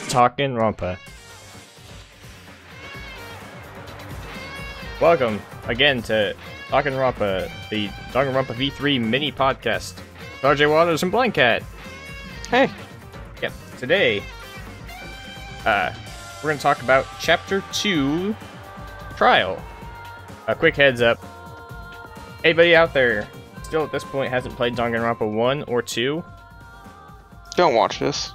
TalkinRonpa. Welcome again to TalkinRonpa, the Danganronpa V3 mini podcast. RJ Waters and Blindcat. Hey. Yep. Today, we're going to talk about Chapter 2, Trial. A quick heads up. Anybody out there still at this point hasn't played Danganronpa 1 or 2? Don't watch this.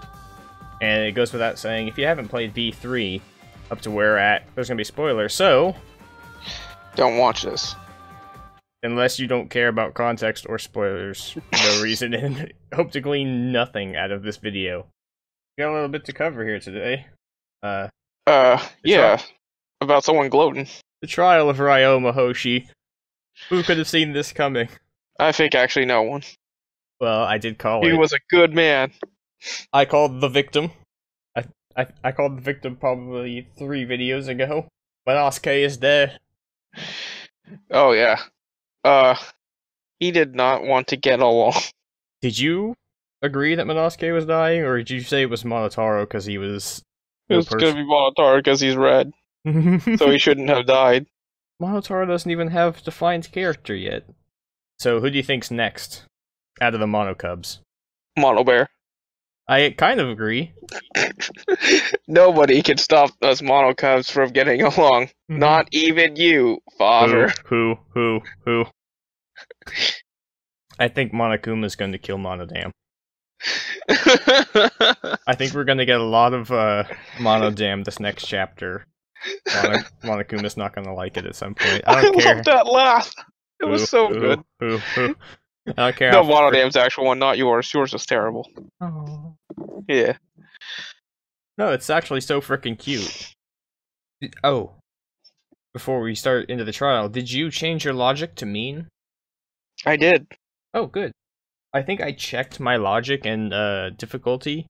And it goes without saying, if you haven't played V3 up to where we're at, there's going to be spoilers, so... Don't watch this. Unless you don't care about context or spoilers, no reason, and hope to glean nothing out of this video. We got a little bit to cover here today. Yeah. About someone gloating. The trial of Ryoma Hoshi. Who could have seen this coming? I think actually no one. Well, I did call it. He was a good man. I called the victim. I called the victim probably 3 videos ago. Manosuke is dead. Oh yeah. He did not want to get along. Did you agree that Manosuke was dying, or did you say it was Monotaro because he was... It was gonna be Monotaro because he's red. So he shouldn't have died. Monotaro doesn't even have defined character yet. So who do you think's next? Out of the Mono Cubs? Mono Bear. I kind of agree. Nobody can stop us Mono Cubs from getting along. Not even you, father. Who? I think Monokuma's going to kill Monodam. I think we're going to get a lot of Monodam this next chapter. Monokuma's not going to like it at some point. I don't care. Love that laugh. It was so good. I don't care. No, Monodam's actual one, not yours. Yours is terrible. Oh. Yeah. No, it's actually so freaking cute. Oh. Before we start into the trial, did you change your logic to mean? I did. Oh, good. I think I checked my logic and difficulty,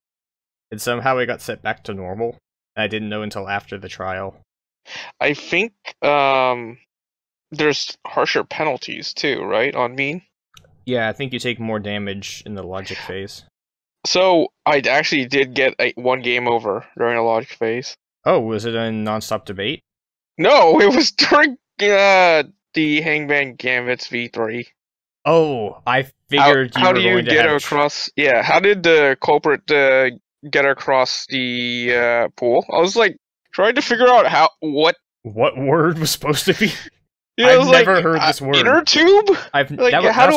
and somehow it got set back to normal. I didn't know until after the trial. I think there's harsher penalties too, right, on mean? Yeah, I think you take more damage in the logic phase. So, I actually did get one game over during the logic phase. Oh, was it a non-stop debate? No, it was during the Hangman Gambit's V3. Oh, I figured how do you get across? Yeah, how did the culprit get across the pool? I was like trying to figure out what word was supposed to be. Yeah, I've never heard this word. Inner tube? That's what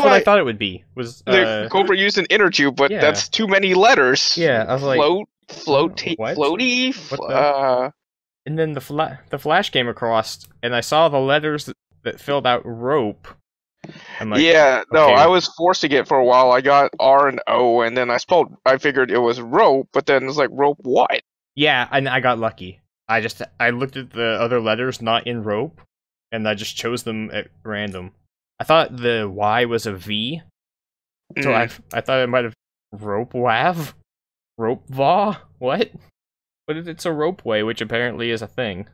I thought it would be. Was the culprit used an inner tube, but that's too many letters. Yeah, I was like floaty. And then the flash came across, and I saw the letters that filled out rope. I'm like, yeah, no, okay. I was forced to get for a while. I got R and O, and then I figured it was rope, but then it's like rope what? Yeah, and I got lucky. I looked at the other letters not in rope, and I just chose them at random. I thought the Y was a V, so I thought it might have rope wav, rope va. What? But it's a ropeway, which apparently is a thing.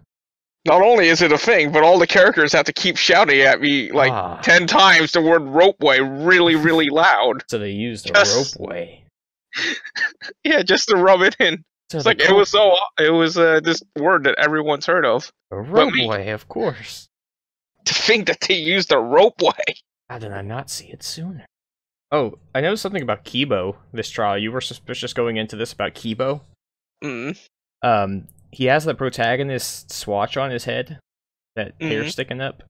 Not only is it a thing, but all the characters have to keep shouting at me like 10 times the word ropeway really, really loud. So they used a ropeway. Yeah, just to rub it in. So it's like it was this word that everyone's heard of. A ropeway, of course. To think that they used a ropeway. How did I not see it sooner? Oh, I noticed something about Kibo this trial. You were suspicious going into this about Kibo? He has the protagonist swatch on his head, that hair sticking up.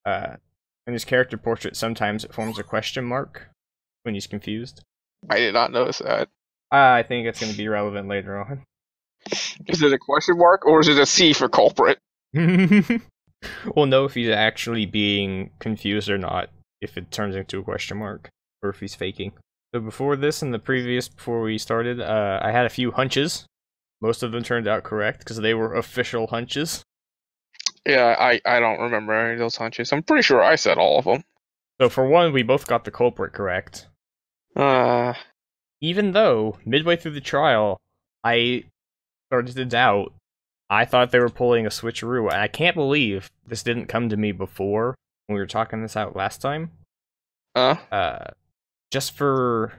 In his character portrait, sometimes it forms a question mark when he's confused. I did not notice that. I think it's going to be relevant later on. Is it a question mark, or is it a C for culprit? We'll know if he's actually being confused or not, if it turns into a question mark, or if he's faking. So before this, and before we started, I had a few hunches. Most of them turned out correct, because they were official hunches. Yeah, I don't remember any of those hunches. I'm pretty sure I said all of them. So for one, we both got the culprit correct. Even though, midway through the trial, I started to doubt. I thought they were pulling a switcheroo, and I can't believe this didn't come to me before, when we were talking this out last time. Just for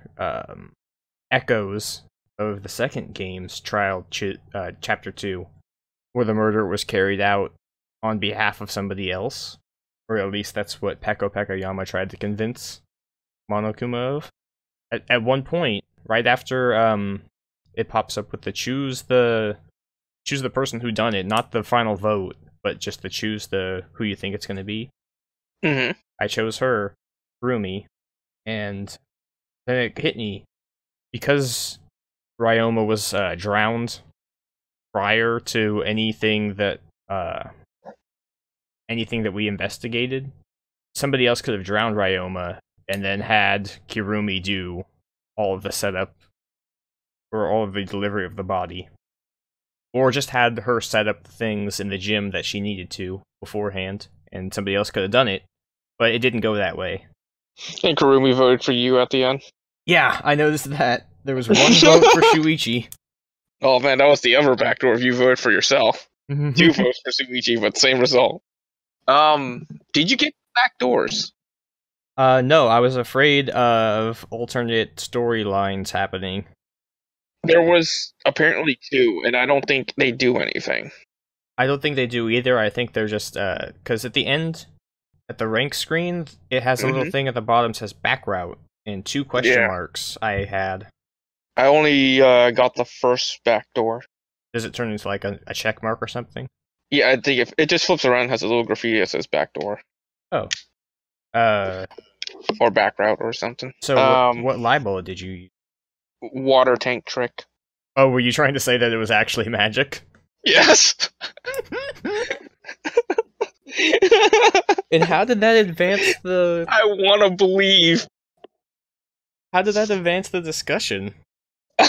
echoes of the second game's Chapter 2, where the murder was carried out on behalf of somebody else. Or at least that's what Peko Pekoyama tried to convince Monokuma of. At one point, right after it pops up with the choose the person who done it, not the final vote, but just to choose who you think it's going to be. Mm-hmm. I chose her, Rumi, and then it hit me because Ryoma was drowned prior to anything that we investigated. Somebody else could have drowned Ryoma and then had Kirumi do all of the setup or all of the delivery of the body. Or just had her set up the things in the gym that she needed to beforehand, and somebody else could have done it, but it didn't go that way. And Kirumi voted for you at the end? Yeah, I noticed that. There was one vote for Shuichi. Oh man, that was the other backdoor if you voted for yourself. 2 votes for Shuichi, but same result. Did you get backdoors? No, I was afraid of alternate storylines happening. There was apparently 2, and I don't think they do anything. I don't think they do either. I think they're just, because at the end, at the rank screen, it has a little thing at the bottom that says back route, and 2 question marks I had. I only got the first backdoor. Does it turn into like a check mark or something? Yeah, I think if it just flips around and has a little graffiti that says backdoor. Oh. Or back route or something. So what libel did you use? Water tank trick. Oh, were you trying to say that it was actually magic? Yes! And how did that advance the... I wanna believe. How did that advance the discussion? One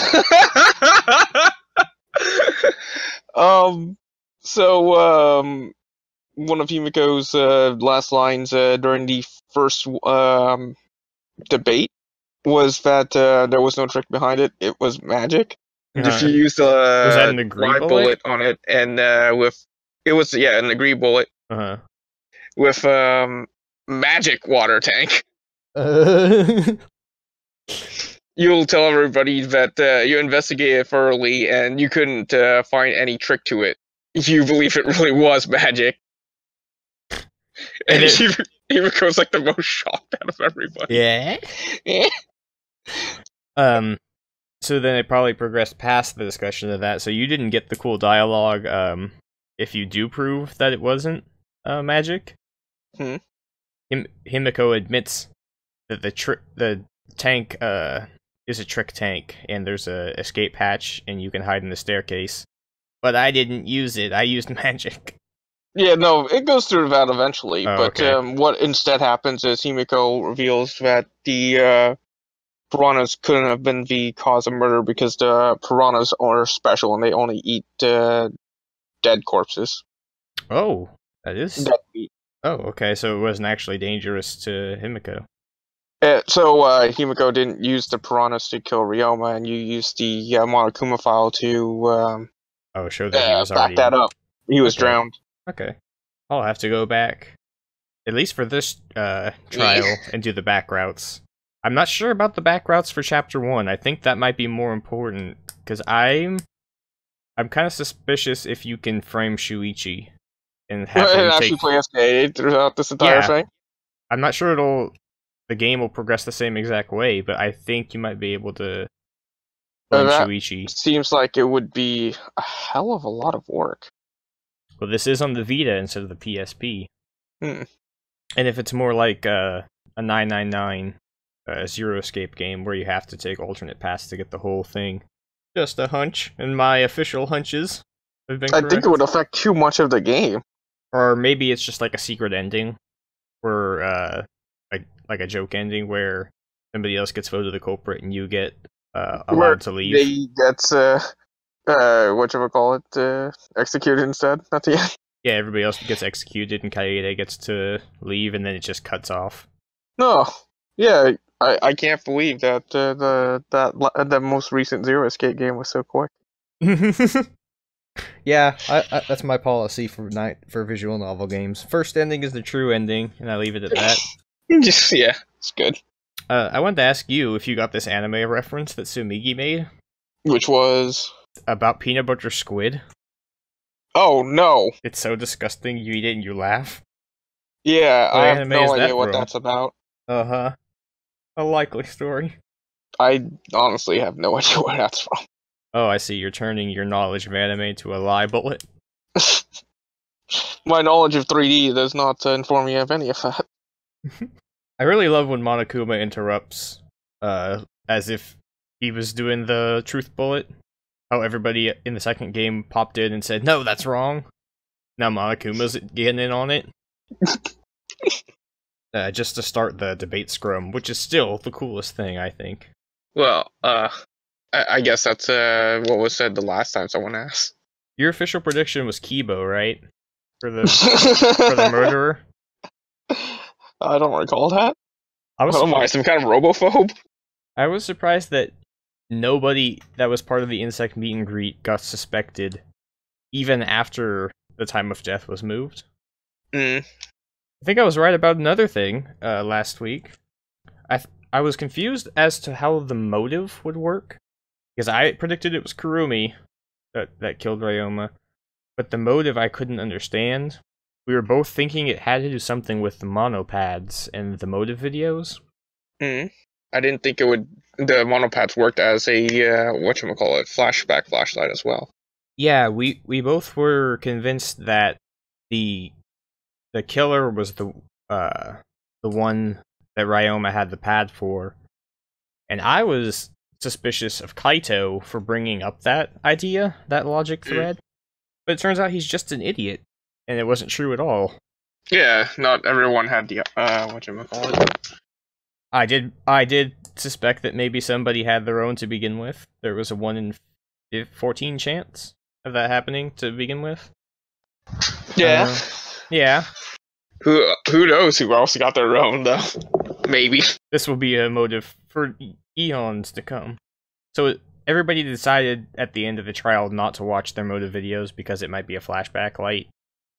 of Himiko's last lines during the first debate was that there was no trick behind it. It was magic. If you used was that an agree bullet on it, and an agree bullet with magic water tank. You'll tell everybody that you investigated thoroughly and you couldn't find any trick to it. You believe it really was magic. And Himiko's like the most shocked out of everybody. Yeah? So then it probably progressed past the discussion of that, so you didn't get the cool dialogue, if you do prove that it wasn't magic. Himiko admits that the tank is a trick tank, and there's a escape hatch, and you can hide in the staircase. But I didn't use it, I used magic. Yeah, no, it goes through that eventually, but okay. What instead happens is Himiko reveals that the piranhas couldn't have been the cause of murder because the piranhas are special and they only eat dead corpses. Oh, that is? Dead meat. Oh, okay, so it wasn't actually dangerous to Himiko. Himiko didn't use the piranhas to kill Ryoma, and you used the Monokuma file to show that he was already... back that up. He was drowned. Okay. I'll have to go back, at least for this trial, and do the back routes. I'm not sure about the back routes for Chapter 1. I think that might be more important, because I'm kind of suspicious if you can frame Shuichi and have him actually play escape throughout this entire thing. I'm not sure the game will progress the same exact way, but I think you might be able to frame Shuichi. Seems like it would be a hell of a lot of work. Well, this is on the Vita instead of the PSP. And if it's more like a 999 Zero Escape game where you have to take alternate paths to get the whole thing. Just a hunch, and my official hunches have been correct. I think it would affect too much of the game. Or maybe it's just like a secret ending, where like a joke ending where somebody else gets voted the culprit and you get allowed to leave. They gets whatchamacallit, executed instead at the end. Yeah, everybody else gets executed and Kaede gets to leave, and then it just cuts off. No, yeah, I can't believe that the most recent Zero Escape game was so quick. Yeah, I that's my policy for visual novel games. First ending is the true ending, and I leave it at that. Yeah, it's good. I wanted to ask you if you got this anime reference that Sumigi made. Which was about peanut butter squid. oh no, It's so disgusting. You eat it and you laugh. yeah, What I have anime no is idea that what from? that's about. Uh-huh. A likely story. I honestly have no idea where that's from. Oh, I see. You're turning your knowledge of anime to a lie bullet. My knowledge of 3D does not inform me of any of that. I really love when Monokuma interrupts, as if he was doing the truth bullet. How everybody in the second game popped in and said, "No, that's wrong." Now Monokuma's getting in on it. Just to start the debate scrum, which is still the coolest thing, I think. Well, I guess that's what was said the last time someone asked. Your official prediction was Kibo, right? For the murderer? I don't recall that. I was What am I, some kind of robophobe? I was surprised that nobody that was part of the insect meet and greet got suspected, even after the time of death was moved. Mm. I think I was right about another thing last week. I was confused as to how the motive would work, because I predicted it was Kurumi that killed Ryoma, but the motive I couldn't understand. We were both thinking it had to do something with the monopads and the motive videos. Mm. I didn't think it would. The monopads worked as a whatchamacallit, flashback flashlight as well. Yeah, we both were convinced that the killer was the one that Ryoma had the pad for, and I was suspicious of Kaito for bringing up that idea, that logic thread. But it turns out he's just an idiot, and it wasn't true at all. Yeah, not everyone had the whatchamacallit. I did suspect that maybe somebody had their own to begin with. There was a 1 in 14 chance of that happening to begin with. Yeah. Yeah. Who knows who else got their own, though? Maybe. This will be a motive for eons to come. So everybody decided at the end of the trial not to watch their motive videos because it might be a flashback light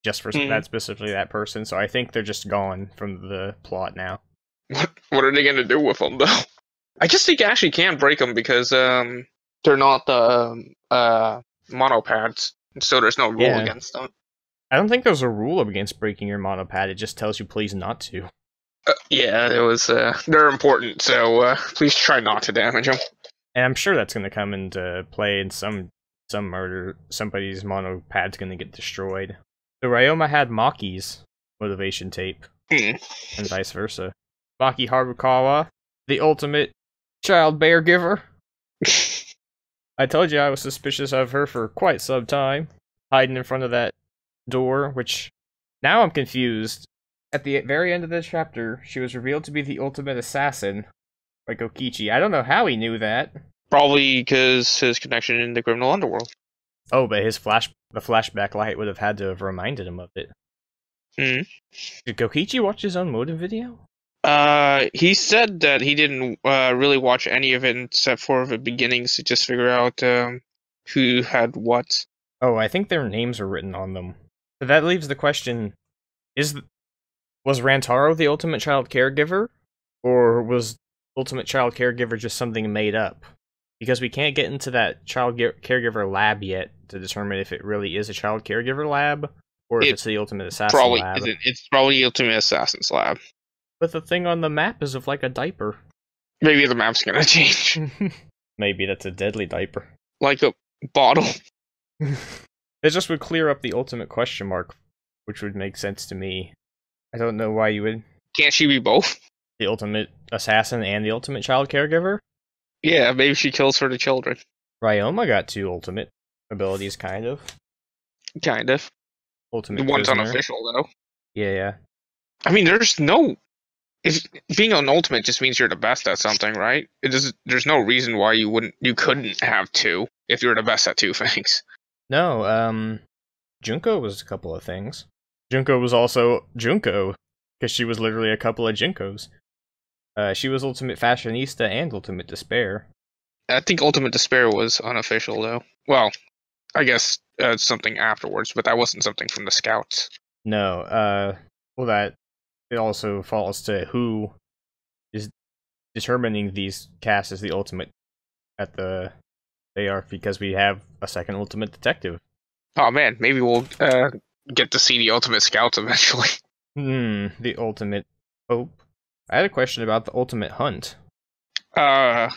just for that specifically that person. So I think they're just gone from the plot now. What are they going to do with them, though? I just think you actually can't break them because they're not monopads, so there's no rule against them. I don't think there's a rule against breaking your monopad. It just tells you please not to. Yeah, it was. They're important, so please try not to damage them. And I'm sure that's going to come into play in some murder. Somebody's monopad's going to get destroyed. So Ryoma had Maki's motivation tape, and vice versa. Maki Harukawa, the ultimate child caregiver. I told you I was suspicious of her for quite some time, hiding in front of that door, which now I'm confused. At the very end of this chapter, she was revealed to be the ultimate assassin by Kokichi. I don't know how he knew that. Probably because his connection in the criminal underworld. Oh, but the flashback light would have had to have reminded him of it. Did Kokichi watch his own motive video? He said that he didn't really watch any of it except for the beginnings to just figure out who had what. Oh, I think their names are written on them. But that leaves the question, was Rantaro the ultimate child caregiver? Or was ultimate child caregiver just something made up? Because we can't get into that child caregiver lab yet to determine if it really is a child caregiver lab, or if it's the ultimate assassin lab. It's probably the ultimate assassin's lab. But the thing on the map is of like a diaper. Maybe the map's gonna change. Maybe that's a deadly diaper. Like a bottle. It just would clear up the ultimate question mark, which would make sense to me. I don't know why you would. Can't she be both? The ultimate assassin and the ultimate child caregiver? Yeah, maybe she kills for the children. Ryoma got 2 ultimate abilities, kind of. Kind of. Ultimate The one's prisoner. unofficial, though. Yeah. I mean, there's no... If being an ultimate just means you're the best at something, right? There's no reason why you couldn't have 2 if you're the best at 2 things. No, Junko was a couple of things. Junko was also Junko, because she was literally a couple of Junkos. She was Ultimate Fashionista and Ultimate Despair. I think Ultimate Despair was unofficial, though. Well, I guess something afterwards, but that wasn't something from the Scouts. No, well, that it also falls to who is determining these casts as the ultimate at the They are, because we have a second Ultimate Detective. Oh man, maybe we'll get to see the Ultimate Scouts eventually. The Ultimate Hope. I had a question about the Ultimate Hunt. Yeah.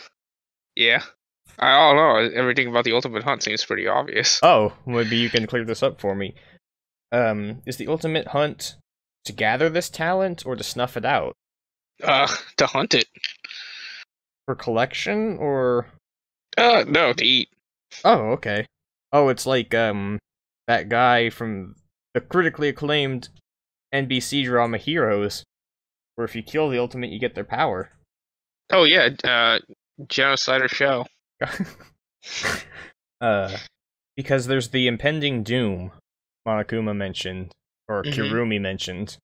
I don't know. Everything about the Ultimate Hunt seems pretty obvious. Oh, maybe you can clear this up for me. Is the Ultimate Hunt to gather this talent or to snuff it out? To hunt it. For collection, or? No, to eat. Oh, okay. Oh, it's like, that guy from the critically acclaimed NBC drama Heroes, where if you kill the Ultimate, you get their power. Oh yeah, Genocider show. Because there's the impending doom Monokuma mentioned, or Kirumi mentioned.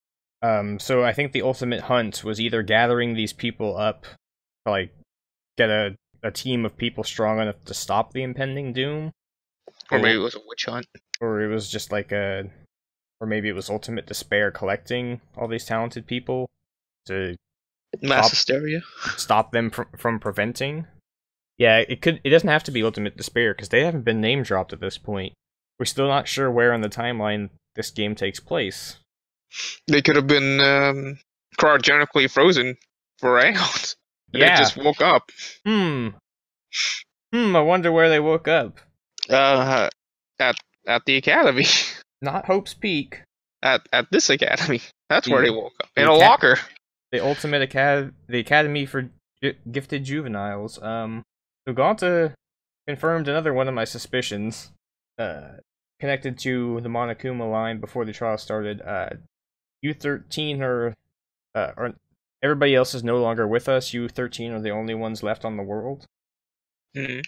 So I think the Ultimate Hunt was either gathering these people up to, like, get a team of people strong enough to stop the impending doom. Or maybe it was a witch hunt. Or it was just like or maybe it was Ultimate Despair collecting all these talented people to mass hysteria. Stop them from preventing. Yeah, it doesn't have to be Ultimate Despair, because they haven't been name dropped at this point. We're still not sure where in the timeline this game takes place. They could have been cryogenically frozen for aeons. And they just woke up. I wonder where they woke up. At the academy. Not Hope's Peak. At this academy. That's where they woke up. In a locker. The Ultimate the Academy for Gifted Juveniles. So Gonta confirmed another one of my suspicions. Connected to the Monokuma line before the trial started. U13 or everybody else is no longer with us. U13 are the only ones left on the world. I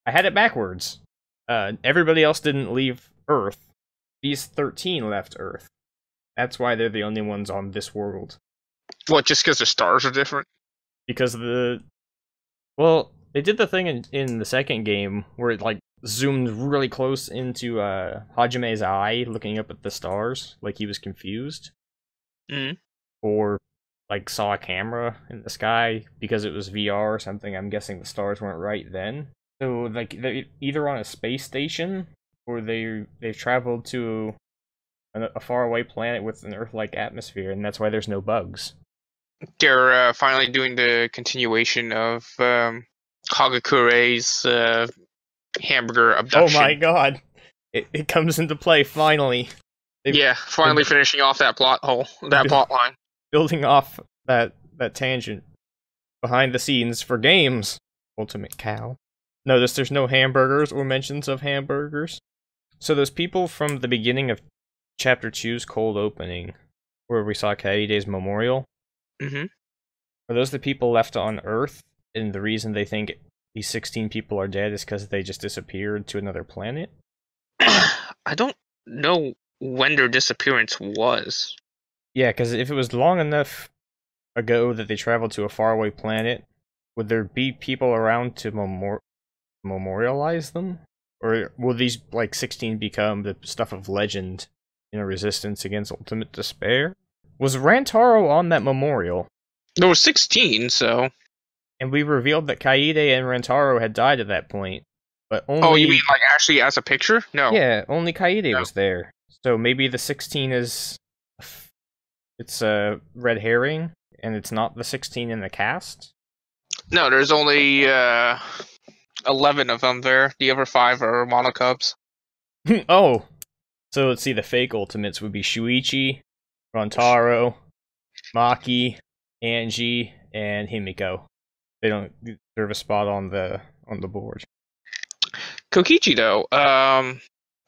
had it backwards. Everybody else didn't leave Earth. These 13 left Earth. That's why they're the only ones on this world. What, just because the stars are different? Because well, they did the thing in the second game where it, like, zoomed really close into Hajime's eye, looking up at the stars, like he was confused. Or, like, saw a camera in the sky because it was VR or something. I'm guessing the stars weren't right then. So, like, they're either on a space station, or they've traveled to a faraway planet with an Earth-like atmosphere, and that's why there's no bugs. They're finally doing the continuation of Hagakure's hamburger abduction. Oh my god! It comes into play, finally. Finally finishing off that plot hole, that plot line. Building off that tangent. Behind the scenes for games. Ultimate Cow. Notice there's no hamburgers or mentions of hamburgers. So those people from the beginning of Chapter 2's cold opening, where we saw Kaide's memorial, are those the people left on Earth, and the reason they think these 16 people are dead is because they just disappeared to another planet? I don't know when their disappearance was. Yeah, because if it was long enough ago that they traveled to a faraway planet, would there be people around to memorialize them? Or will these, like, 16 become the stuff of legend in a resistance against Ultimate Despair? Was Rantaro on that memorial? There were 16, so... And we revealed that Kaede and Rantaro had died at that point. But only... Oh, you mean, like, actually as a picture? No. Yeah, only Kaede was there. So maybe the 16 is... It's a red herring, and it's not the 16 in the cast? No, there's only 11 of them there. The other 5 are monocubs. Oh! So let's see, the fake Ultimates would be Shuichi, Rantaro, Maki, Angie, and Himiko. They don't deserve a spot on the board. Kokichi, though,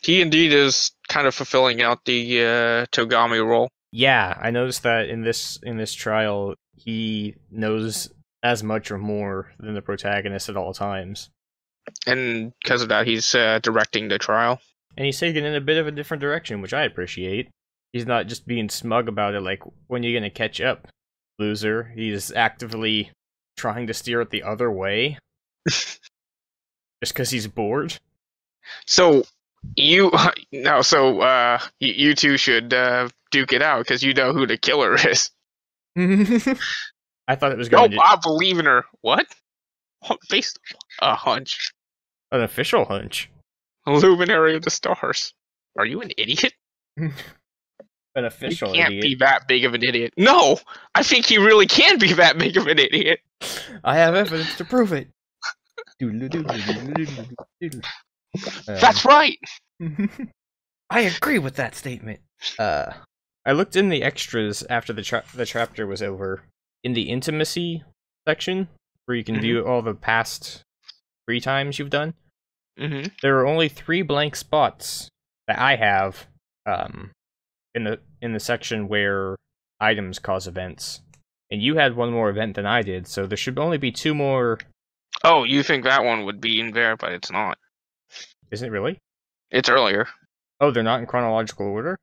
he indeed is kind of fulfilling out the Togami role. Yeah, I noticed that in this trial, he knows as much or more than the protagonist at all times. And because of that, he's directing the trial. And he's taken in a bit of a different direction, which I appreciate. He's not just being smug about it, like, when you're gonna catch up, loser. He's actively trying to steer it the other way. Just because he's bored. So, you two should duke it out, because you know who the killer is. I thought it was going to... I believe in her. What? Based a hunch. An official hunch. Luminary of the stars. Are you an idiot? An official You can't idiot. be that big of an idiot. No! I think he really can be that big of an idiot. I have evidence to prove it. That's right! I agree with that statement. I looked in the extras after the chapter was over. In the intimacy section, where you can view all the past free times you've done, there are only 3 blank spots that I have in the section where items cause events. And you had 1 more event than I did, so there should only be 2 more. Oh, you think that one would be in there, but it's not. Isn't it really? It's earlier. Oh, they're not in chronological order?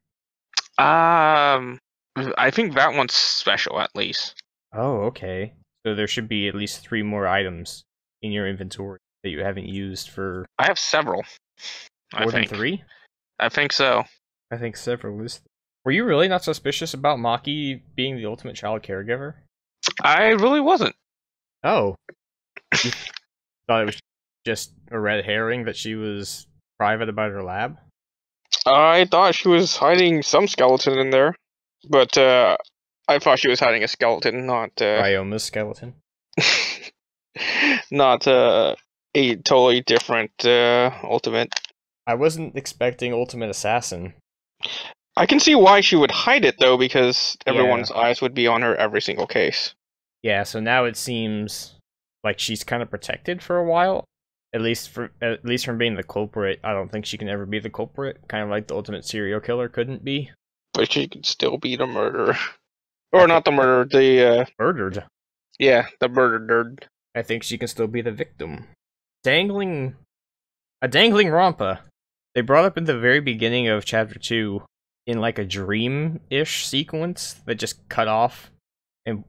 I think that one's special, at least. Oh, okay. So there should be at least 3 more items in your inventory that you haven't used for... I have several. More than 3? I think so. I think several is... Were you really not suspicious about Maki being the ultimate child caregiver? I really wasn't. Oh. You thought it was just a red herring that she was private about her lab? I thought she was hiding some skeleton in there. But, I thought she was hiding a skeleton, not, Ryoma's skeleton? not, a totally different, ultimate. I wasn't expecting ultimate assassin. I can see why she would hide it, though, because everyone's eyes would be on her every single case. Yeah, so now it seems like she's kind of protected for a while. At least from being the culprit. I don't think she can ever be the culprit. Kind of like the ultimate serial killer couldn't be. But she could still be the murderer. Or not the murderer, the, Murdered. Yeah, the murdered. I think she can still be the victim. A dangling Rompa. They brought up in the very beginning of chapter 2 in like a dream-ish sequence that just cut off and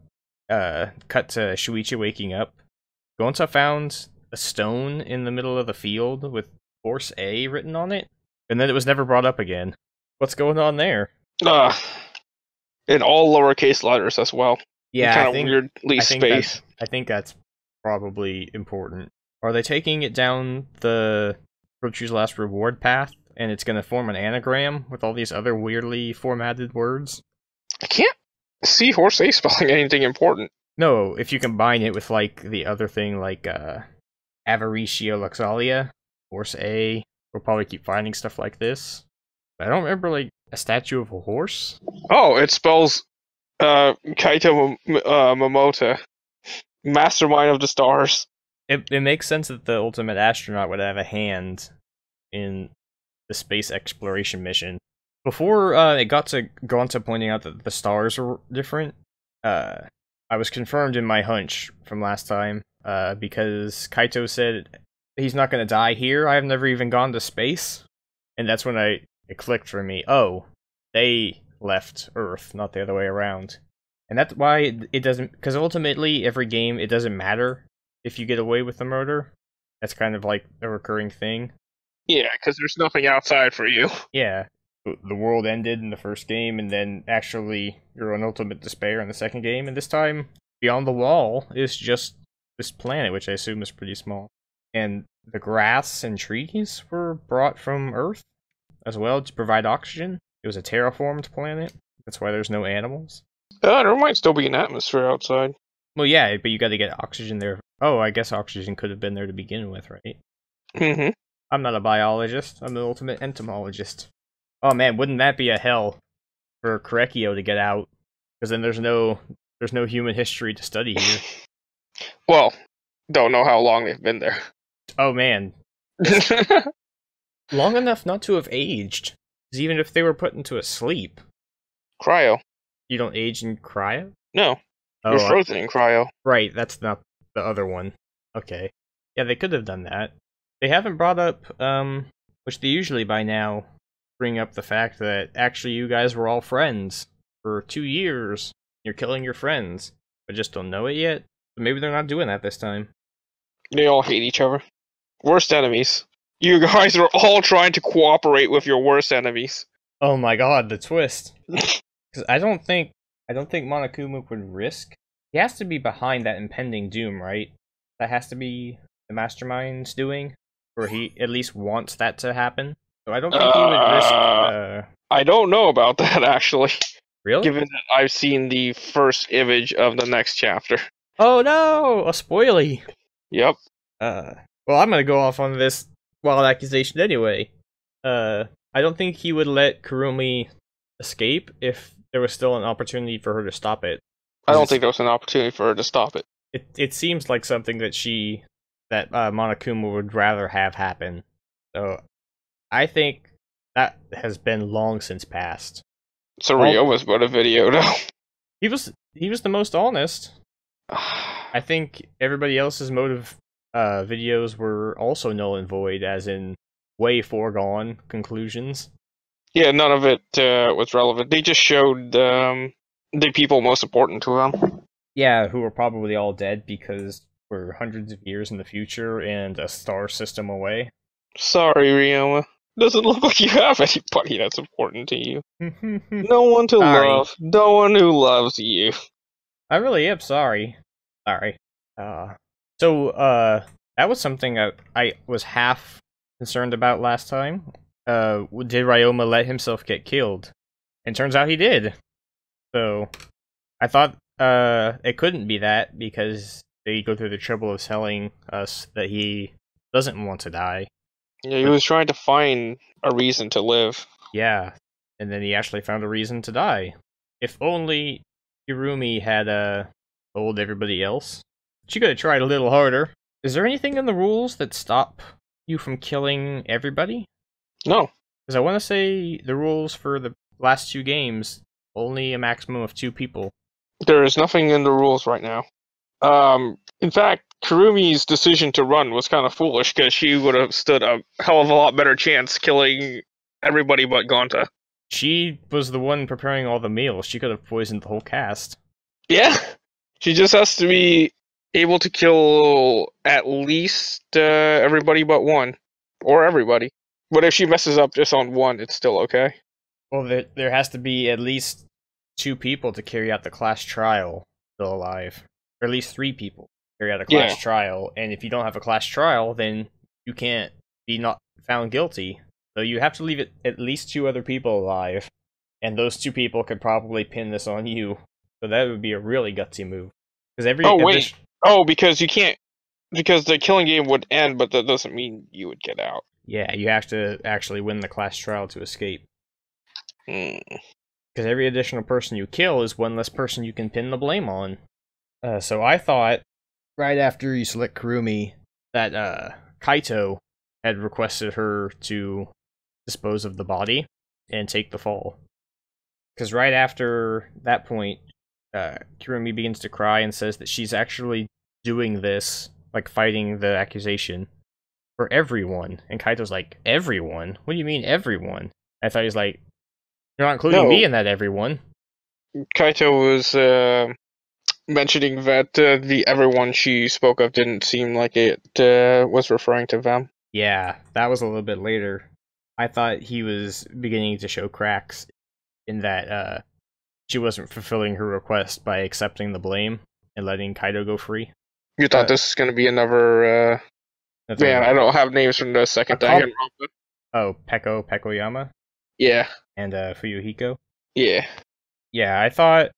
cut to Shuichi waking up. Gonta found a stone in the middle of the field with Force A written on it, and then it was never brought up again. What's going on there? In all lowercase letters as well. Yeah, kind of weirdly spaced. I think that's probably important. Are they taking it down the Virtue's Last Reward path, and it's going to form an anagram with all these other weirdly formatted words? I can't see Horse A spelling anything important. No, if you combine it with like the other thing, like Avaricia Luxalia, Horse A, we'll probably keep finding stuff like this. I don't remember like a statue of a horse. Oh, it spells Kaito Momota, Mastermind of the Stars. It makes sense that the ultimate astronaut would have a hand in the space exploration mission. Before it got to Gonta pointing out that the stars are different, I was confirmed in my hunch from last time, because Kaito said he's not going to die here. I've never even gone to space. And that's when it clicked for me. Oh, they left Earth, not the other way around. And that's why it doesn't... Because ultimately, every game, it doesn't matter if you get away with the murder. That's kind of like a recurring thing. Yeah, because there's nothing outside for you. Yeah. The world ended in the first game, and then actually you're on ultimate despair in the second game, and this time, beyond the wall is just this planet, which I assume is pretty small. And the grass and trees were brought from Earth as well to provide oxygen. It was a terraformed planet. That's why there's no animals. There might still be an atmosphere outside. Well, yeah, but you gotta get oxygen there. Oh, I guess oxygen could have been there to begin with, right? Mm-hmm. I'm not a biologist. I'm the ultimate entomologist. Oh man, wouldn't that be a hell for Korekio to get out? Because then there's no human history to study here. Well, don't know how long they've been there. Oh man. Long enough not to have aged. Because even if they were put into a sleep. Cryo. You don't age in cryo? No. Oh, You're frozen in cryo. Right, that's not the other one. Okay. Yeah, they could have done that. They haven't brought up, which they usually by now bring up the fact that actually you guys were all friends for 2 years. You're killing your friends, but just don't know it yet. So maybe they're not doing that this time. They all hate each other. Worst enemies. You guys are all trying to cooperate with your worst enemies. Oh my god, the twist. Because I don't think Monokuma would risk. He has to be behind that impending doom, right? That has to be the mastermind's doing. or he at least wants that to happen. So I don't think he would risk. I don't know about that actually. Really? Given that I've seen the first image of the next chapter. Oh no! A spoilie. Yep. Well, I'm gonna go off on this wild accusation anyway. I don't think he would let Kurumi escape if there was still an opportunity for her to stop it. I don't think there was an opportunity for her to stop it. It seems like something that Monokuma would rather have happen. So, I think that has been long since passed. Suryoma's about a video, though. He was the most honest. I think everybody else's motive videos were also null and void, as in way foregone conclusions. Yeah, none of it was relevant. They just showed the people most important to them. Yeah, who were probably all dead because we're hundreds of years in the future and a star system away. Sorry, Ryoma. Doesn't look like you have anybody that's important to you. No one to love. No one who loves you. I really am sorry. Sorry. So, that was something I was half concerned about last time. Did Ryoma let himself get killed? And turns out he did. So, I thought it couldn't be that because they go through the trouble of telling us that he doesn't want to die. Yeah, he was trying to find a reason to live. Yeah, and then he actually found a reason to die. If only Hirumi had told everybody else. She could have tried a little harder. Is there anything in the rules that stop you from killing everybody? No. Because I want to say the rules for the last 2 games, only a maximum of 2 people. There is nothing in the rules right now. In fact, Kurumi's decision to run was kind of foolish because she would have stood a hell of a lot better chance killing everybody but Gonta. She was the one preparing all the meals. She could have poisoned the whole cast. Yeah, she just has to be able to kill at least everybody but one, or everybody. But if she messes up just on one, it's still okay. Well, there has to be at least 2 people to carry out the class trial still alive. Or at least 3 people to carry out a class trial. And if you don't have a class trial, then you can't be not found guilty. So you have to leave it at least 2 other people alive. And those 2 people could probably pin this on you. So that would be a really gutsy move. Because you can't... Because the killing game would end, but that doesn't mean you would get out. Yeah, you have to actually win the class trial to escape. Because every additional person you kill is one less person you can pin the blame on. So I thought, right after you select Kurumi, that Kaito had requested her to dispose of the body and take the fall. Because right after that point, Kurumi begins to cry and says that she's actually doing this, like fighting the accusation, for everyone. And Kaito's like, everyone? What do you mean everyone? I thought he was like, you're not including me in that everyone. Kaito was mentioning that the everyone she spoke of didn't seem like it was referring to them. Yeah, that was a little bit later. I thought he was beginning to show cracks in that she wasn't fulfilling her request by accepting the blame and letting Kaito go free. You thought this was going to be another... Man, I don't have names from the second Danganronpa. Oh, Pekoyama? Yeah. And Fuyuhiko? Yeah. Yeah, I thought,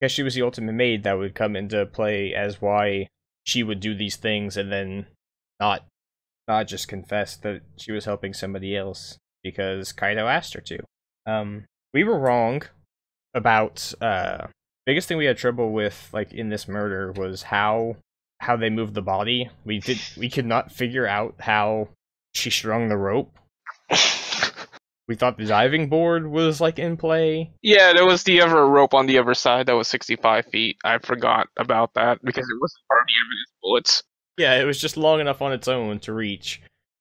because she was the ultimate maid, that would come into play as why she would do these things and then not just confess that she was helping somebody else, because Kaito asked her to. We were wrong about, biggest thing we had trouble with, like, in this murder was how they moved the body. We could not figure out how she strung the rope. We thought the diving board was, like, in play. Yeah, there was the other rope on the other side that was 65 feet. I forgot about that because it wasn't part of the evidence bullets. Yeah, it was just long enough on its own to reach.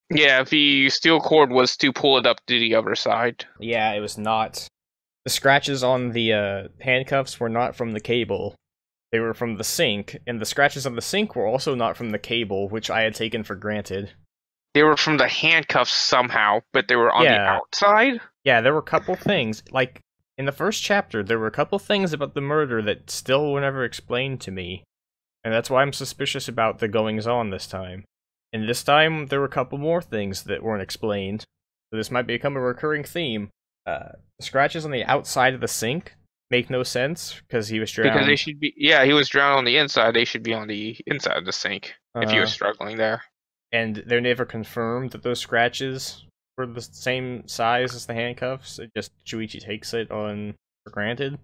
Yeah, the steel cord was to pull it up to the other side. Yeah, it was not. The scratches on the handcuffs were not from the cable. They were from the sink, and the scratches on the sink were also not from the cable, which I had taken for granted. They were from the handcuffs somehow, but they were on the outside? Yeah, there were a couple things. Like, in the first chapter, there were a couple things about the murder that still were never explained to me. And that's why I'm suspicious about the goings-on this time. And this time, there were a couple more things that weren't explained. So this might become a recurring theme. Scratches on the outside of the sink make no sense, because he was drowned. Because they should be... Yeah, he was drowned on the inside. They should be on the inside of the sink, if he was struggling there. And they're never confirmed that those scratches were the same size as the handcuffs. It just Shuichi takes it for granted.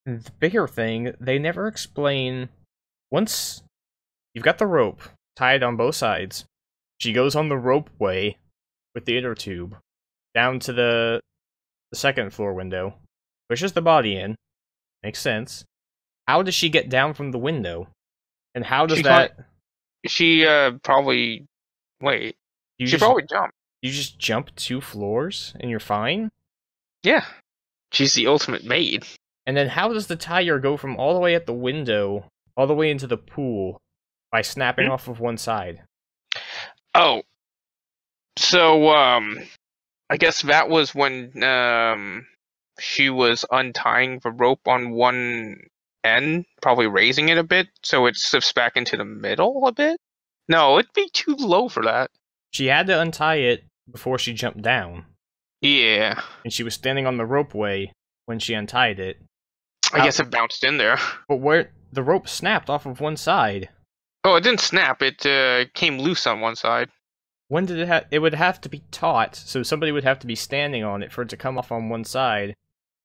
The bigger thing, they never explain... Once you've got the rope tied on both sides, she goes on the ropeway with the inner tube down to the second floor window, pushes the body in. Makes sense. How does she get down from the window? And how does She probably... Wait. She probably jumped. You just jump 2 floors and you're fine? Yeah. She's the ultimate maid. And then how does the tire go from all the way at the window all the way into the pool by snapping off of one side? Oh. So, I guess that was when she was untying the rope on one end, probably raising it a bit, so it slips back into the middle a bit? No, it'd be too low for that. She had to untie it before she jumped down. Yeah. And she was standing on the ropeway when she untied it. I guess it bounced in there. But where the rope snapped off of one side. Oh, it didn't snap. It came loose on one side. When did it it would have to be taut, so somebody would have to be standing on it for it to come off on one side.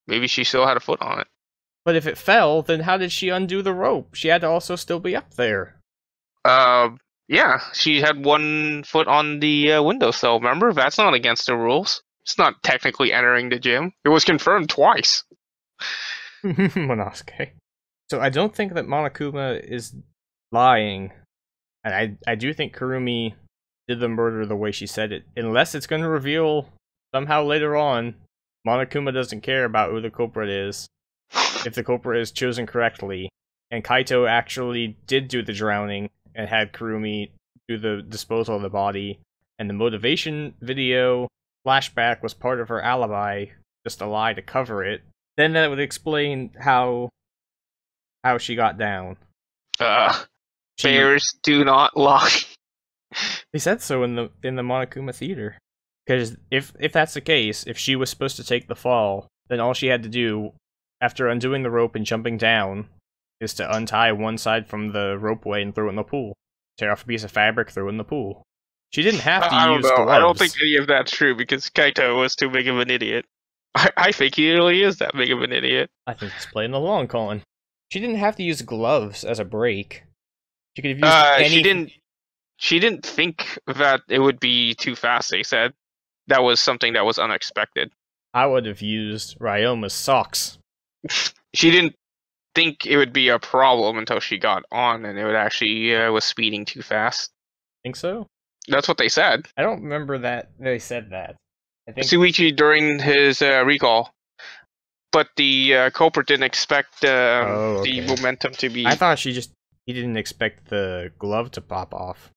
Maybe she still had a foot on it. But if it fell, then how did she undo the rope? She had to also still be up there. Yeah, she had 1 foot on the windowsill, remember? That's not against the rules. It's not technically entering the gym. It was confirmed twice. Monosuke. So I don't think that Monokuma is lying. And I do think Kurumi did the murder the way she said it. Unless it's going to reveal somehow later on Monokuma doesn't care about who the culprit is. If the culprit is chosen correctly. And Kaito actually did do the drowning and had Kurumi do the disposal of the body. And the motivation video flashback was part of her alibi, just a lie to cover it. Then that would explain how she got down. Bears do not lie. They said so in the Monokuma theater. Because if that's the case, if she was supposed to take the fall, then all she had to do, after undoing the rope and jumping down, is to untie one side from the ropeway and throw it in the pool. Tear off a piece of fabric, throw it in the pool. She didn't have to use gloves. I don't think any of that's true, because Kaito was too big of an idiot. I think he really is that big of an idiot. I think he's playing the long con. She didn't have to use gloves as a break. She could have used any... She didn't think that it would be too fast, they said. That was something that was unexpected. I would have used Ryoma's socks. She didn't think it would be a problem until she got on, and it would actually was speeding too fast. Think so? That's what they said. I don't remember that they said that. I think Shuichi during his recall. But the culprit didn't expect the momentum to be... I thought he didn't expect the glove to pop off.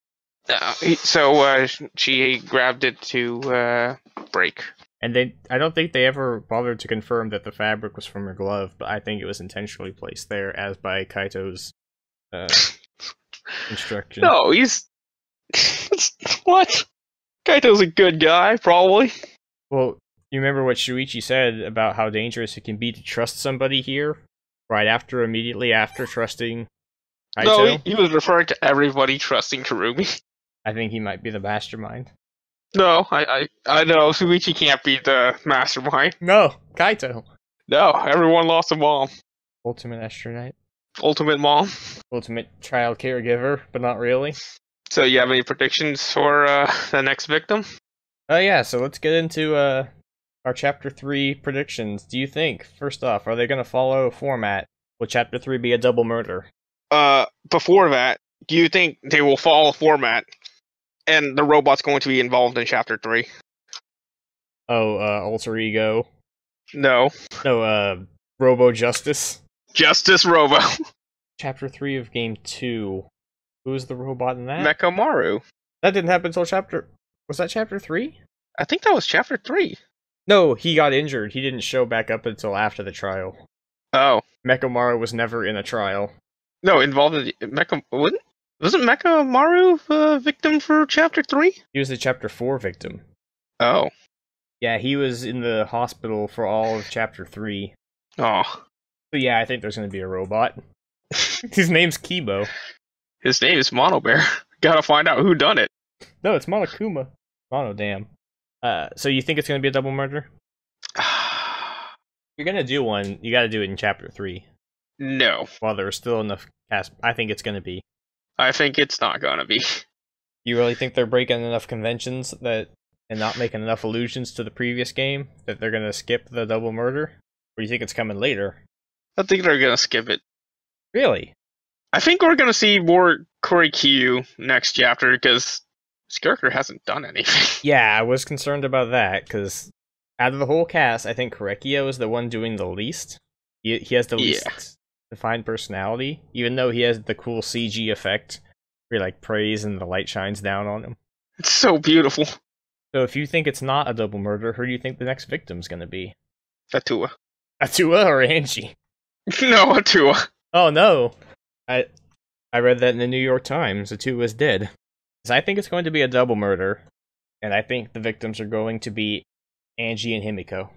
So she grabbed it to break. And I don't think they ever bothered to confirm that the fabric was from her glove, but I think it was intentionally placed there as by Kaito's instruction. No, he's... What? Kaito's a good guy, probably. Well, you remember what Shuichi said about how dangerous it can be to trust somebody here? Immediately after trusting Kaito? No, he was referring to everybody trusting Kurumi. I think he might be the mastermind. No, I know, Shuichi can't be the mastermind. No, Kaito. No, everyone lost a mom. Ultimate astronaut. Ultimate mom. Ultimate child caregiver, but not really. So you have any predictions for the next victim? Yeah, so let's get into our Chapter 3 predictions. Do you think, first off, are they going to follow a format? Will Chapter 3 be a double murder? Before that, do you think they will follow a format and the robot's going to be involved in Chapter 3? Oh, Alter Ego? No. No, Robo Justice? Justice Robo. Chapter 3 of Game 2. Who was the robot in that? Mechamaru. That didn't happen until Chapter... Was that Chapter 3? I think that was Chapter 3. No, he got injured. He didn't show back up until after the trial. Oh. Mechamaru was never in a trial. No, involved in the... What? Wasn't Mecha Maru a victim for Chapter 3? He was the Chapter 4 victim. Oh. Yeah, he was in the hospital for all of Chapter 3. Oh. But yeah, I think there's going to be a robot. His name's Kibo. His name is Mono Bear. Gotta find out who done it. No, it's Monokuma. Mono, damn. So you think it's going to be a double murder? You're going to do one, you got to do it in Chapter 3. No. While there's still enough cast, I think it's going to be. I think it's not gonna be. You really think they're breaking enough conventions that and not making enough allusions to the previous game that they're going to skip the double murder? Or do you think it's coming later? I think they're gonna skip it. Really? I think we're gonna see more Korikyu next chapter because his character hasn't done anything. Yeah, I was concerned about that because out of the whole cast, I think Korekio is the one doing the least. He has the least defined personality, even though he has the cool CG effect where he like prays and the light shines down on him. It's so beautiful. So if you think it's not a double murder, who do you think the next victim's gonna be? Atua. Atua or Angie? No, Atua. Oh no. I read that in the New York Times. Atua is dead. So I think it's going to be a double murder, and I think the victims are going to be Angie and Himiko.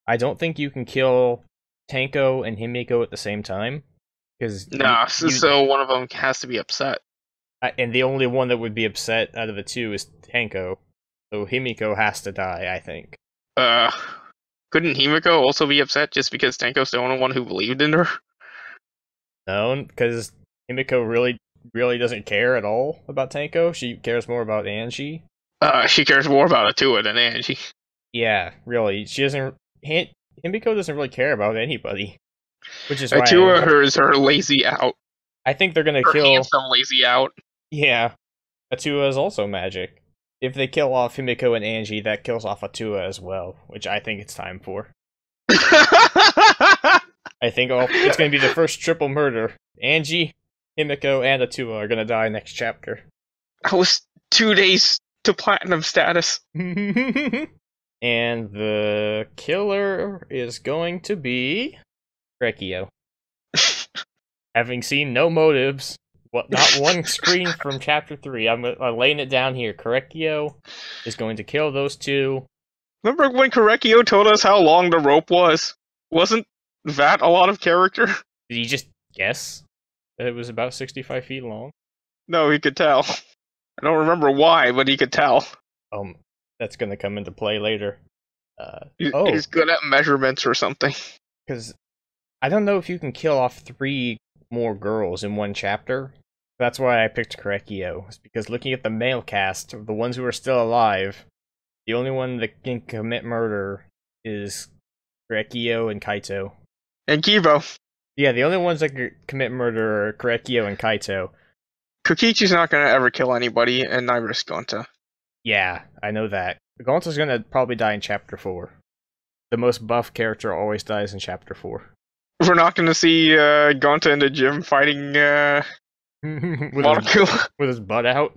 I don't think you can kill Tanko and Himiko at the same time, because so one of them has to be upset. And the only one that would be upset out of the two is Tanko, so Himiko has to die, I think. Couldn't Himiko also be upset just because Tanko's the only one who believed in her? No, because Himiko really doesn't care at all about Tanko. She cares more about Angie. She cares more about Atua than Angie. Yeah, really. She doesn't. Himiko doesn't really care about anybody, which is why Atua is her lazy out. I think they're gonna kill handsome lazy out. Yeah, Atua is also magic. If they kill off Himiko and Angie, that kills off Atua as well, which I think it's time for. I think it's going to be the first triple murder. Angie, Himiko, and Atua are going to die next chapter. I was 2 days to platinum status. And the killer is going to be Korekio. Having seen no motives, not one screen from chapter 3, I'm laying it down here. Korekio is going to kill those two. Remember when Korekio told us how long the rope was? Wasn't that a lot of character? Did he just guess that it was about 65 feet long? No, he could tell. I don't remember why, but he could tell. That's going to come into play later. He's good at measurements or something. Because I don't know if you can kill off 3 more girls in one chapter. That's why I picked Korekio. It's because looking at the male cast, the ones who are still alive, the only one that can commit murder is Korekio and Kaito. And Kibo. Yeah, the only ones that can commit murder are Korekio and Kaito. Kokichi's not going to ever kill anybody, and neither is Gonta. Yeah, I know that. Gonta's going to probably die in chapter 4. The most buff character always dies in chapter 4. We're not going to see Gonta in the gym fighting Monokuma with his butt out.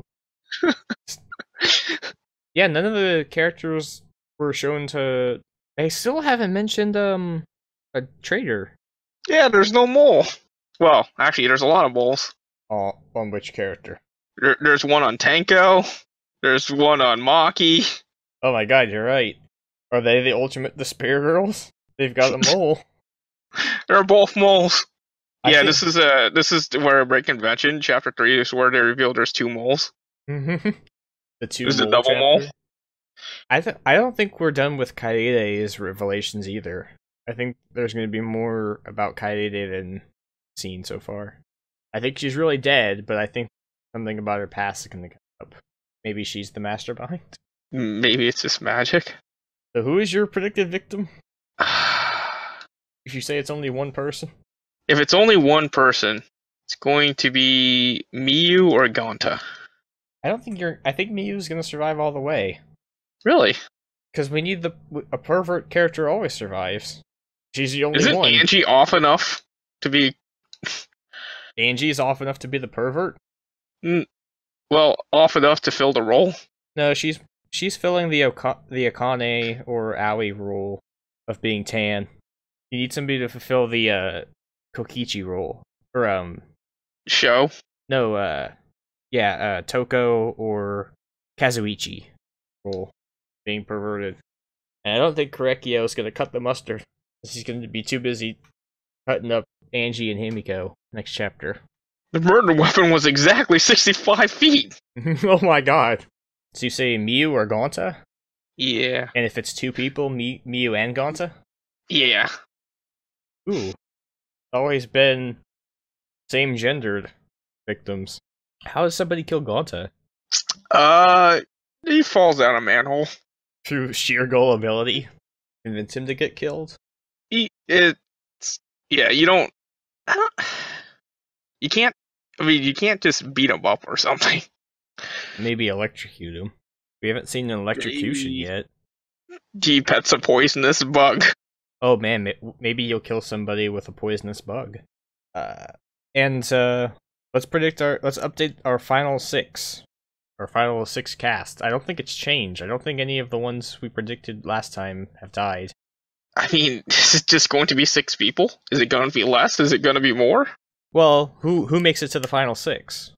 Yeah, none of the characters were shown to. They still haven't mentioned a traitor. Yeah, there's no mole. Well, actually, there's a lot of moles. Oh, on which character? There's one on Tanko. There's one on Maki. Oh my god, you're right. Are they the ultimate despair girls? They've got a mole. They're both moles. This is where I break convention. Chapter 3 is where they reveal there's 2 moles. The 2 is it double mole? I don't think we're done with Kaede's revelations either. I think there's going to be more about Kaede than seen so far. I think she's really dead, but I think something about her past is going to come up. Maybe she's the mastermind. Maybe it's just magic. So who is your predicted victim? If you say it's only one person? If it's only one person, it's going to be Miyu or Gonta. I think Miyu's going to survive all the way. Really? Because we need a pervert character always survives. She's the only one. Isn't Angie off enough to be... Angie's off enough to be the pervert? Well, off enough to fill the role. No, she's filling the Akane or Aoi role of being tan. You need somebody to fulfill the Kokichi role. Or, Show? No, Yeah, Toko or Kazuichi role being perverted. And I don't think Korekio is going to cut the mustard. He's going to be too busy cutting up Angie and Himiko next chapter. The murder weapon was exactly 65 feet! Oh my god. So you say Miyu or Gonta? Yeah. And if it's two people, Miyu and Gonta? Yeah. Ooh. Always been same-gendered victims. How does somebody kill Gonta? He falls down a manhole. Through sheer gullibility? Convince him to get killed? You can't just beat him up or something. Maybe electrocute him. We haven't seen an electrocution yet. Gee, pet's a poisonous bug. Oh man, maybe you'll kill somebody with a poisonous bug. Let's update our final six. Our final six cast. I don't think it's changed. I don't think any of the ones we predicted last time have died. I mean, is it just going to be 6 people? Is it going to be less? Is it going to be more? Well, who makes it to the final 6?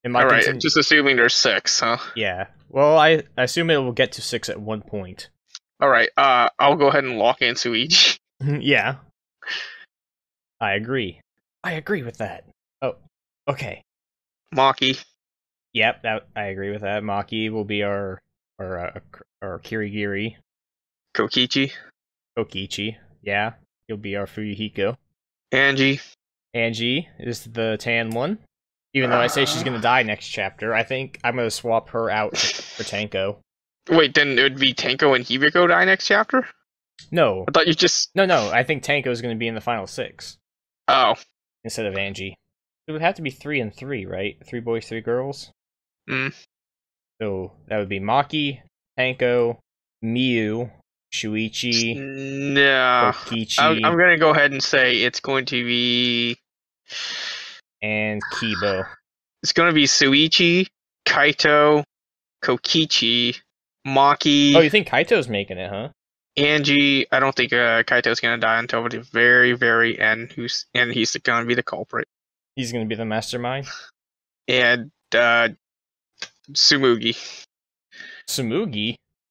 Alright, just assuming there's 6, huh? Yeah. Well, I assume it will get to 6 at one point. Alright, I'll go ahead and lock in Suichi. Yeah. I agree. I agree with that. Oh, okay. Maki. Yep, I agree with that. Maki will be our Kirigiri. Kokichi. Yeah, he'll be our Fuyuhiko. Angie is the tan one. Even though I say she's gonna die next chapter, I think I'm gonna swap her out for Tanko. Wait, then it would be Tanko and Hibiko die next chapter? No. I thought you just... No, I think Tanko's gonna be in the final 6. Oh. Instead of Angie. It would have to be 3 and 3, right? 3 boys, 3 girls? So that would be Maki, Tanko, Miyu, Shuichi, no. Kokichi. I'm gonna go ahead and say it's going to be... and Kibo. It's going to be Suichi, Kaito, Kokichi, Maki... Oh, you think Kaito's making it, huh? Angie. I don't think Kaito's going to die until the very, very end, and he's going to be the culprit. He's going to be the mastermind? And, Tsumugi.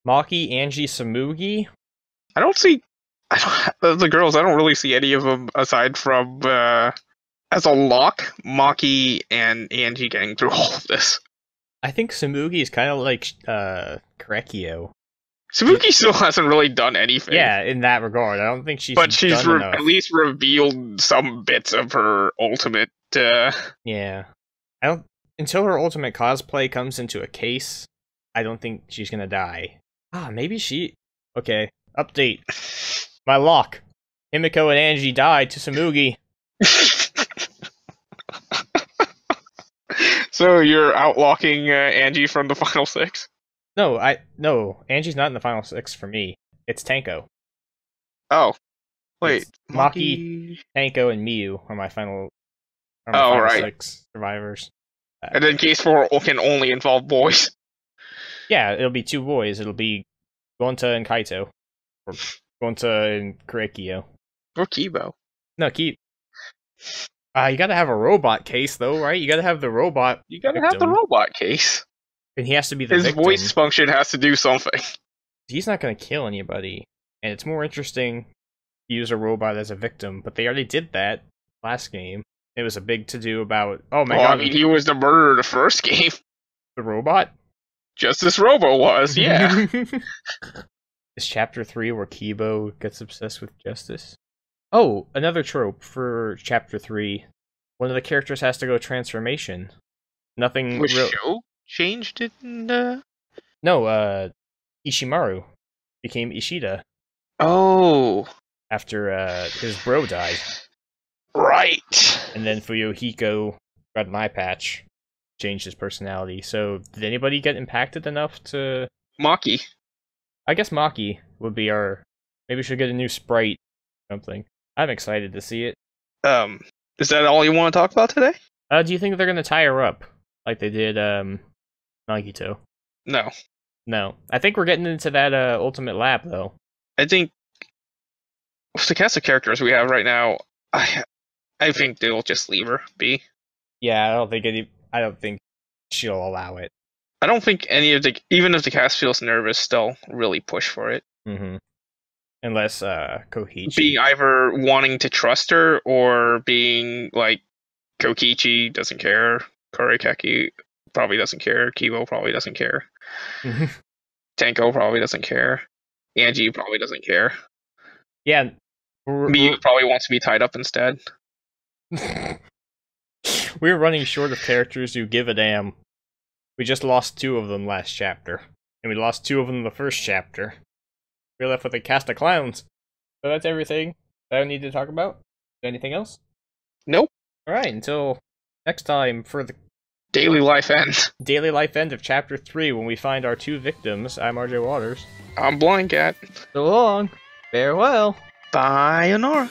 Maki, Angie, Tsumugi? The girls, I don't really see any of them aside from, as a lock, Maki and Angie getting through all of this. I think Tsumugi is kind of like, Korekio. Tsumugi still hasn't really done anything. Yeah, in that regard. I don't think she's But she's done enough. at least revealed some bits of her ultimate, Yeah. Until her ultimate cosplay comes into a case, I don't think she's gonna die. Maybe she... Okay, update. My lock. Himiko and Angie died to Tsumugi. So you're outlocking Angie from the final 6? No, Angie's not in the final 6 for me. It's Tanko. Oh. Wait. It's Maki, Tanko, and Miyu are my final, right. 6 survivors. And then case 4 can only involve boys. Yeah, it'll be 2 boys. It'll be Gonta and Kaito. Or Gonta and Korekio. Or Kibo. No, you gotta have a robot case, though, right? You gotta have the robot. You gotta have the robot case. And he has to be the His victim. voice function has to do something. He's not gonna kill anybody. And it's more interesting to use a robot as a victim, but they already did that last game. It was a big to-do about, oh my god. I mean, he was the murderer the first game. The robot? Justice Robo was, yeah. Is chapter 3 where Kibo gets obsessed with justice? Oh, another trope for chapter 3. One of the characters has to go transformation. Nothing Was Sho changed it in No, Ishimaru became Ishida. Oh. After his bro died. Right. And then Fuyuhiko got an eye patch. Changed his personality. So, did anybody get impacted enough to... Maki. I guess Maki would be our... Maybe we should get a new sprite or something. I'm excited to see it. Is that all you want to talk about today? Do you think they're gonna tie her up? Like they did, Nagito? No. No. I think we're getting into that, Ultimate Lab, though. I think... With the cast of characters we have right now, I think they'll just leave her be. Yeah, I don't think she'll allow it. I don't think even if the cast feels nervous, they'll really push for it. Mm-hmm. Unless Kokichi. Being either wanting to trust her or being like Kokichi doesn't care, Koreikeki probably doesn't care, Kibo probably doesn't care, Tenko probably doesn't care, Angie probably doesn't care. Yeah. Miyu probably wants to be tied up instead. We're running short of characters who give a damn. We just lost 2 of them last chapter. And we lost 2 of them in the first chapter. We're left with a cast of clowns. So that's everything that I need to talk about. Anything else? Nope. Alright, until next time for the Daily life end. Daily life end of chapter 3 when we find our 2 victims. I'm RJ Waters. I'm Blindcat. So long. Farewell. Bye, Honora.